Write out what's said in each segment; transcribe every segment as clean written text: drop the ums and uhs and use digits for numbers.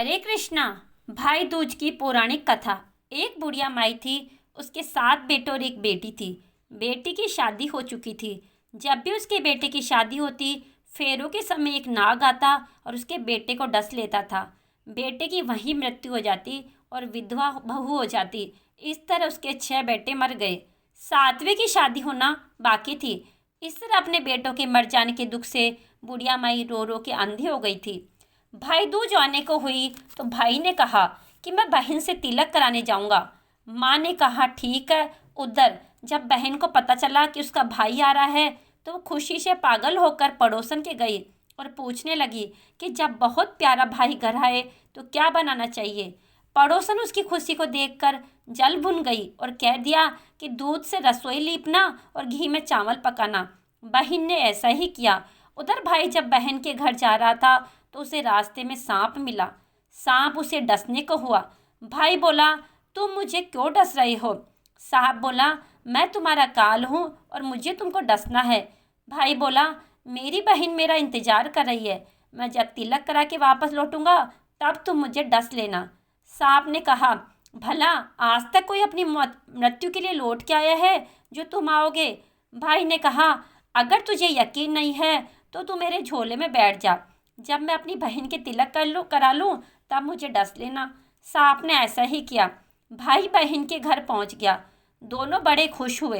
हरे कृष्णा। भाई दूज की पौराणिक कथा। एक बुढ़िया माई थी। उसके 7 बेटे और एक बेटी थी। बेटी की शादी हो चुकी थी। जब भी उसके बेटे की शादी होती, फेरों के समय एक नाग आता और उसके बेटे को डस लेता था। बेटे की वहीं मृत्यु हो जाती और विधवा बहू हो जाती। इस तरह उसके 6 बेटे मर गए। 7वें की शादी होना बाकी थी। इस तरह अपने बेटों के मर जाने के दुख से बुढ़िया माई रो रो के अंधी हो गई थी। भाई दूज आने को हुई तो भाई ने कहा कि मैं बहन से तिलक कराने जाऊंगा। माँ ने कहा ठीक है। उधर जब बहन को पता चला कि उसका भाई आ रहा है तो वो खुशी से पागल होकर पड़ोसन के गई और पूछने लगी कि जब बहुत प्यारा भाई घर आए तो क्या बनाना चाहिए। पड़ोसन उसकी खुशी को देखकर जल भुन गई और कह दिया कि दूध से रसोई लीपना और घी में चावल पकाना। बहन ने ऐसा ही किया। उधर भाई जब बहन के घर जा रहा था तो उसे रास्ते में सांप मिला। सांप उसे डसने को हुआ। भाई बोला, तुम मुझे क्यों डस रहे हो? सांप बोला, मैं तुम्हारा काल हूँ और मुझे तुमको डसना है। भाई बोला, मेरी बहन मेरा इंतजार कर रही है। मैं जब तिलक करा के वापस लौटूंगा तब तुम मुझे डस लेना। सांप ने कहा, भला आज तक कोई अपनी मृत्यु के लिए लौट के आया है जो तुम आओगे? भाई ने कहा, अगर तुझे यकीन नहीं है तो तू मेरे झोले में बैठ जा। जब मैं अपनी बहन के तिलक करा लूँ तब मुझे डस लेना। सांप ने ऐसा ही किया। भाई बहन के घर पहुँच गया। दोनों बड़े खुश हुए।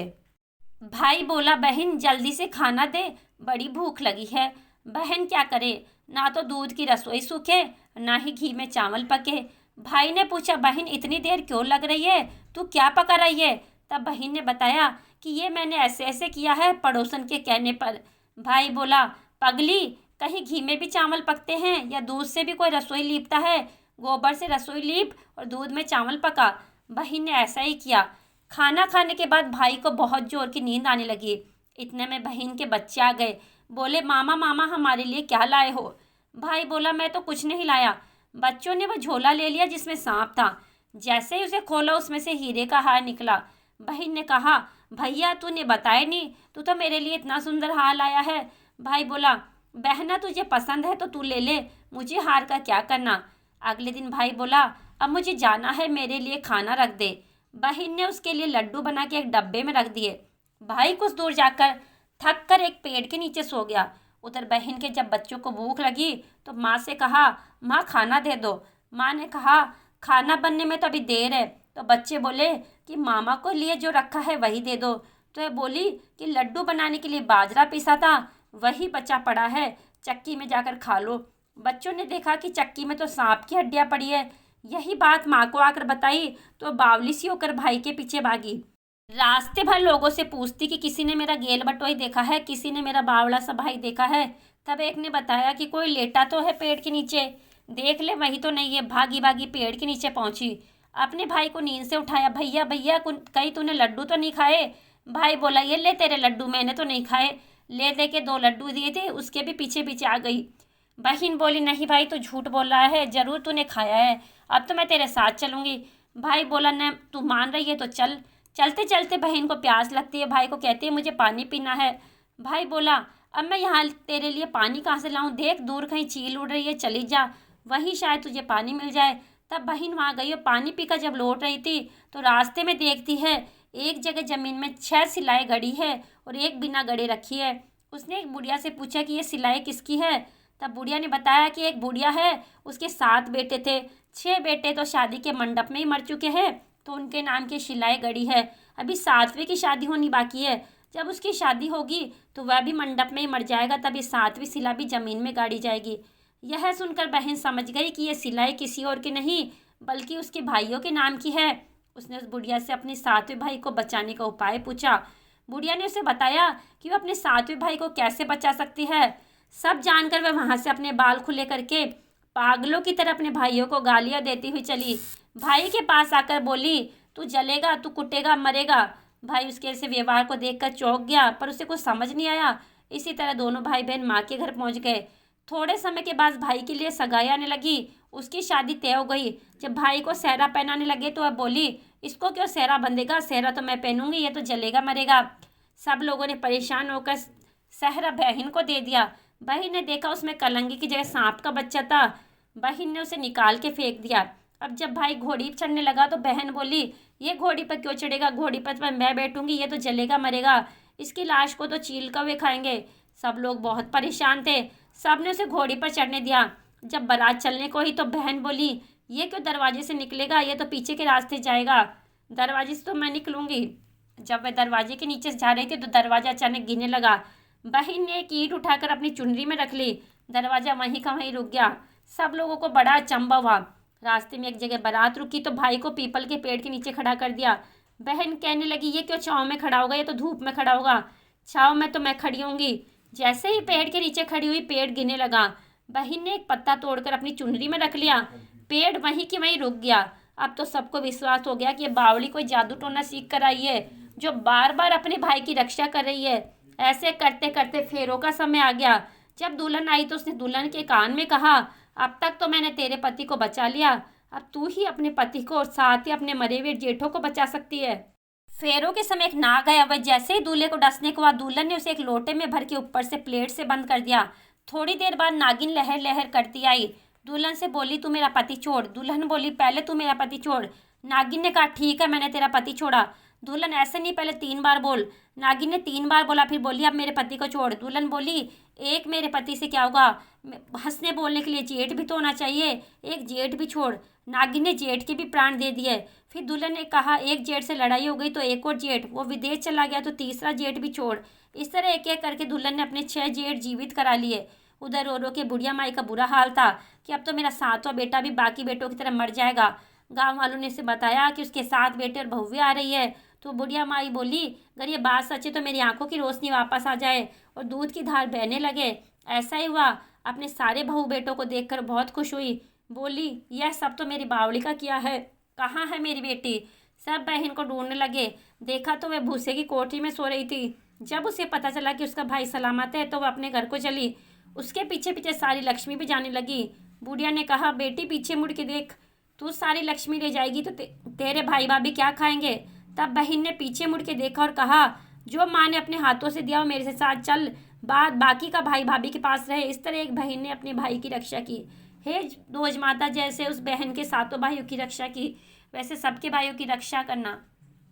भाई बोला, बहन जल्दी से खाना दे, बड़ी भूख लगी है। बहन क्या करे, ना तो दूध की रसोई सूखे ना ही घी में चावल पके। भाई ने पूछा, बहन इतनी देर क्यों लग रही है, तू क्या पका रही है? तब बहन ने बताया कि ये मैंने ऐसे ऐसे किया है पड़ोसन के कहने पर। भाई बोला, पगली, कहीं घी में भी चावल पकते हैं या दूध से भी कोई रसोई लीपता है? गोबर से रसोई लीप और दूध में चावल पका। बहन ने ऐसा ही किया। खाना खाने के बाद भाई को बहुत जोर की नींद आने लगी। इतने में बहन के बच्चे आ गए। बोले, मामा मामा हमारे लिए क्या लाए हो? भाई बोला, मैं तो कुछ नहीं लाया। बच्चों ने वह झोला ले लिया जिसमें सांप था। जैसे ही उसे खोला उसमें से हीरे का हार निकला। बहन ने कहा, भैया तूने बताया नहीं, तू तो मेरे लिए इतना सुंदर हार लाया है। भाई बोला, बहना तुझे पसंद है तो तू ले ले, मुझे हार का क्या करना। अगले दिन भाई बोला, अब मुझे जाना है, मेरे लिए खाना रख दे। बहन ने उसके लिए लड्डू बना के एक डब्बे में रख दिए। भाई कुछ दूर जाकर थक कर एक पेड़ के नीचे सो गया। उधर बहन के जब बच्चों को भूख लगी तो माँ से कहा, माँ खाना दे दो। माँ ने कहा, खाना बनने में तो अभी देर है। तो बच्चे बोले कि मामा को लिए जो रखा है वही दे दो। तो ये बोली कि लड्डू बनाने के लिए बाजरा पीसा था, वही बचा पड़ा है, चक्की में जाकर खा लो। बच्चों ने देखा कि चक्की में तो सांप की हड्डियाँ पड़ी है। यही बात माँ को आकर बताई तो बावली सी होकर भाई के पीछे भागी। रास्ते भर लोगों से पूछती कि किसी ने मेरा गेल बटोई देखा है, किसी ने मेरा बावला सा भाई देखा है। तब एक ने बताया कि कोई लेटा तो है पेड़ के नीचे, देख ले वही तो नहीं है। भागी भागी पेड़ के नीचे पहुंची। अपने भाई को नींद से उठाया, भैया भैया कहीं तूने लड्डू तो नहीं खाए? भाई बोला, ये ले तेरे लड्डू, मैंने तो नहीं खाए। ले दे के 2 लड्डू दिए थे, उसके भी पीछे पीछे आ गई। बहन बोली, नहीं भाई तू झूठ बोल रहा है, जरूर तूने खाया है, अब तो मैं तेरे साथ चलूंगी। भाई बोला, न तू मान रही है तो चल। चलते चलते बहन को प्यास लगती है, भाई को कहती है मुझे पानी पीना है। भाई बोला, अब मैं यहाँ तेरे लिए पानी कहाँ से लाऊं, देख दूर कहीं चील उड़ रही है, चली जा, वहीं शायद तुझे पानी मिल जाए। तब बहन वहाँ गई और पानी पीकर जब लौट रही थी तो रास्ते में देखती है एक जगह ज़मीन में 6 सिलाई गड़ी है और एक बिना गड़े रखी है। उसने एक बुढ़िया से पूछा कि ये सिलाई किसकी है? तब बुढ़िया ने बताया कि एक बुढ़िया है, उसके 7 बेटे थे। 6 बेटे तो शादी के मंडप में ही मर चुके हैं तो उनके नाम की सिलाई गड़ी है। अभी 7वें की शादी होनी बाकी है। जब उसकी शादी होगी तो वह भी मंडप में ही मर जाएगा, तभी 7वीं सिला भी ज़मीन में गाड़ी जाएगी। यह सुनकर बहन समझ गई कि यह सिलाई किसी और की नहीं बल्कि उसके भाइयों के नाम की है। उसने उस बुढ़िया से अपने 7वें भाई को बचाने का उपाय पूछा। बुढ़िया ने उसे बताया कि वह अपने 7वें भाई को कैसे बचा सकती है। सब जानकर वह वहाँ से अपने बाल खुले करके पागलों की तरह अपने भाइयों को गालियाँ देती हुई चली। भाई के पास आकर बोली, तू जलेगा, तू कुटेगा, मरेगा। भाई उसके ऐसे व्यवहार को देखकर चौंक गया पर उसे कुछ समझ नहीं आया। इसी तरह दोनों भाई बहन माँ के घर पहुँच गए। थोड़े समय के बाद भाई के लिए सगाई आने लगी। उसकी शादी तय हो गई। जब भाई को सेहरा पहनाने लगे तो वह बोली, इसको क्यों सेहरा बंधेगा, सेहरा तो मैं पहनूंगी, ये तो जलेगा मरेगा। सब लोगों ने परेशान होकर सेहरा बहन को दे दिया। बहन ने देखा उसमें कलंगी की जगह सांप का बच्चा था। बहन ने उसे निकाल के फेंक दिया। अब जब भाई घोड़ी पर चढ़ने लगा तो बहन बोली, ये घोड़ी पर क्यों चढ़ेगा, घोड़ी पर मैं बैठूंगी, ये तो जलेगा मरेगा, इसकी लाश को तो चील कौवे खाएंगे। सब लोग बहुत परेशान थे, सब ने उसे घोड़ी पर चढ़ने दिया। जब बारात चलने को ही तो बहन बोली, ये क्यों दरवाजे से निकलेगा, ये तो पीछे के रास्ते जाएगा, दरवाजे से तो मैं निकलूंगी। जब वह दरवाजे के नीचे से जा रही थी तो दरवाजा अचानक गिरने लगा। बहन ने एक ईंट उठाकर अपनी चुनरी में रख ली, दरवाजा वहीं का वहीं रुक गया। सब लोगों को बड़ा अचंभा हुआ। रास्ते में एक जगह बारात रुकी तो भाई को पीपल के पेड़ के नीचे खड़ा कर दिया। बहन कहने लगी, ये क्यों छाँव में खड़ा होगा, ये तो धूप में खड़ा होगा, छाँव में तो मैं खड़ी होंगी। जैसे ही पेड़ के नीचे खड़ी हुई पेड़ गिरने लगा। बहन ने एक पत्ता तोड़कर अपनी चुनरी में रख लिया, पेड़ वहीं की वहीं रुक गया। अब तो सबको विश्वास हो गया कि ये बावली कोई जादू टोना सीख कर आई है, जो बार बार अपने भाई की रक्षा कर रही है। ऐसे करते करते फेरों का समय आ गया। जब दुल्हन आई तो उसने दुल्हन के कान में कहा, अब तक तो मैंने तेरे पति को बचा लिया, अब तू ही अपने पति को और साथ ही अपने मरे हुए जेठों को बचा सकती है। फेरों के समय एक नाग आया। वह जैसे ही दूल्हे को डसने को हुआ, दुल्हन ने उसे एक लोटे में भर के ऊपर से प्लेट से बंद कर दिया। थोड़ी देर बाद नागिन लहर लहर करती आई, दुल्हन से बोली, तू मेरा पति छोड़। दुल्हन बोली, पहले तू मेरा पति छोड़। नागिन ने कहा, ठीक है, मैंने तेरा पति छोड़ा। दुल्हन, ऐसे नहीं, पहले 3 बार बोल। नागिन ने 3 बार बोला, फिर बोली, अब मेरे पति को छोड़। दुल्हन बोली, एक मेरे पति से क्या होगा, हंसने बोलने के लिए जेठ भी तो होना चाहिए, एक जेठ भी छोड़। नागिन ने जेठ के भी प्राण दे दिए। फिर दुल्हन ने कहा, एक जेठ से लड़ाई हो गई तो एक और जेठ, वो विदेश चला गया तो तीसरा जेठ भी छोड़। इस तरह एक एक करके दुल्हन ने अपने 6 जेठ जीवित करा लिए। उधर रो रो के बुढ़िया माई का बुरा हाल था कि अब तो मेरा 7वां बेटा भी बाकी बेटों की तरह मर जाएगा। गांव वालों ने उसे बताया कि उसके 7 बेटे और बहुएं आ रही है। तो बुढ़िया माई बोली, अगर ये बात सच है तो मेरी आंखों की रोशनी वापस आ जाए और दूध की धार बहने लगे। ऐसा ही हुआ। अपने सारे बहू बेटों को देखकर बहुत खुश हुई। बोली, यह सब तो मेरी बावली का किया है, कहाँ है मेरी बेटी। सब बहन को ढूंढने लगे। देखा तो वह भूसे की कोठरी में सो रही थी। जब उसे पता चला कि उसका भाई सलामत है तो वह अपने घर को चली। उसके पीछे पीछे सारी लक्ष्मी भी जाने लगी। बुढ़िया ने कहा, बेटी पीछे मुड़ के देख, तू सारी लक्ष्मी ले जाएगी तो तेरे भाई भाभी क्या खाएंगे। तब बहन ने पीछे मुड़ के देखा और कहा, जो माँ ने अपने हाथों से दिया वो मेरे से साथ चल, बाकी का भाई भाभी के पास रहे। इस तरह एक बहन ने अपने भाई की रक्षा की। हे दोज माता, जैसे उस बहन के 7 भाइयों की रक्षा की, वैसे सबके भाइयों की रक्षा करना।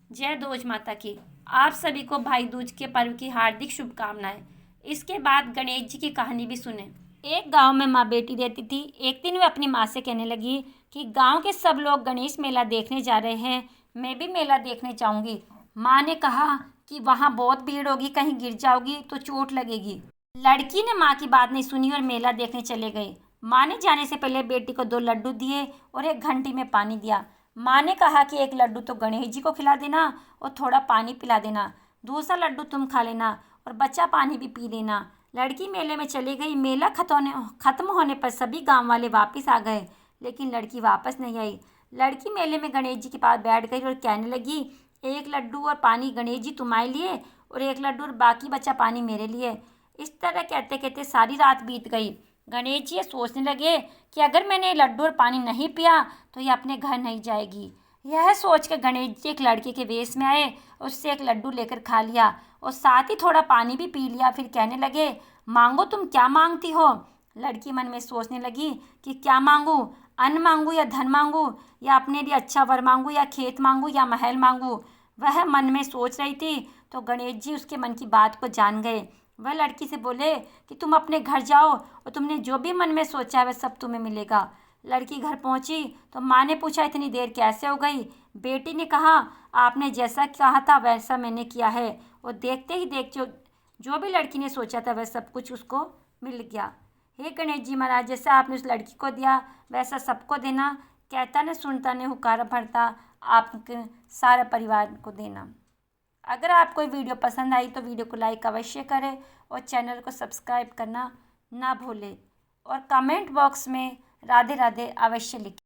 जय दोज माता की। आप सभी को भाई दूज के पर्व की हार्दिक शुभकामनाएं। इसके बाद गणेश जी की कहानी भी सुने। एक गांव में माँ बेटी रहती थी। एक दिन वे अपनी माँ से कहने लगी कि गांव के सब लोग गणेश मेला देखने जा रहे हैं, मैं भी मेला देखने जाऊंगी। माँ ने कहा कि वहाँ बहुत भीड़ होगी, कहीं गिर जाओगी तो चोट लगेगी। लड़की ने माँ की बात नहीं सुनी और मेला देखने चले गए। माँ ने जाने से पहले बेटी को 2 लड्डू दिए और एक घंटी में पानी दिया। माँ ने कहा कि एक लड्डू तो गणेश जी को खिला देना और थोड़ा पानी पिला देना, दूसरा लड्डू तुम खा लेना और बचा पानी भी पी लेना। लड़की मेले में चली गई। मेला खत्म होने पर सभी गांव वाले वापस आ गए, लेकिन लड़की वापस नहीं आई। लड़की मेले में गणेश जी के पास बैठ गई और कहने लगी, एक लड्डू और पानी गणेश जी तुम्हारे लिए और एक लड्डू और बाकी बचा पानी मेरे लिए। इस तरह कहते कहते सारी रात बीत गई। गणेश जी ये सोचने लगे कि अगर मैंने लड्डू और पानी नहीं पिया तो ये अपने घर नहीं जाएगी। यह सोचकर गणेश जी एक लड़के के वेश में आए, उससे एक लड्डू लेकर खा लिया और साथ ही थोड़ा पानी भी पी लिया। फिर कहने लगे, मांगो, तुम क्या मांगती हो। लड़की मन में सोचने लगी कि क्या मांगूं, अन्न मांगूं या धन मांगूं, या अपने लिए अच्छा वर मांगूं, या खेत मांगूं या महल मांगूं। वह मन में सोच रही थी तो गणेश जी उसके मन की बात को जान गए। वह लड़की से बोले कि तुम अपने घर जाओ और तुमने जो भी मन में सोचा है वह सब तुम्हें मिलेगा। लड़की घर पहुंची तो माँ ने पूछा, इतनी देर कैसे हो गई। बेटी ने कहा, आपने जैसा कहा था वैसा मैंने किया है। और देखते ही देख जो भी लड़की ने सोचा था वह सब कुछ उसको मिल गया। हे गणेश जी महाराज, जैसा आपने उस लड़की को दिया वैसा सबको देना। कहता न सुनता न हुक्कार भरता, आपके सारे परिवार को देना। अगर आपको वीडियो पसंद आई तो वीडियो को लाइक अवश्य करें और चैनल को सब्सक्राइब करना ना भूलें और कमेंट बॉक्स में राधे राधे अवश्य लिखें।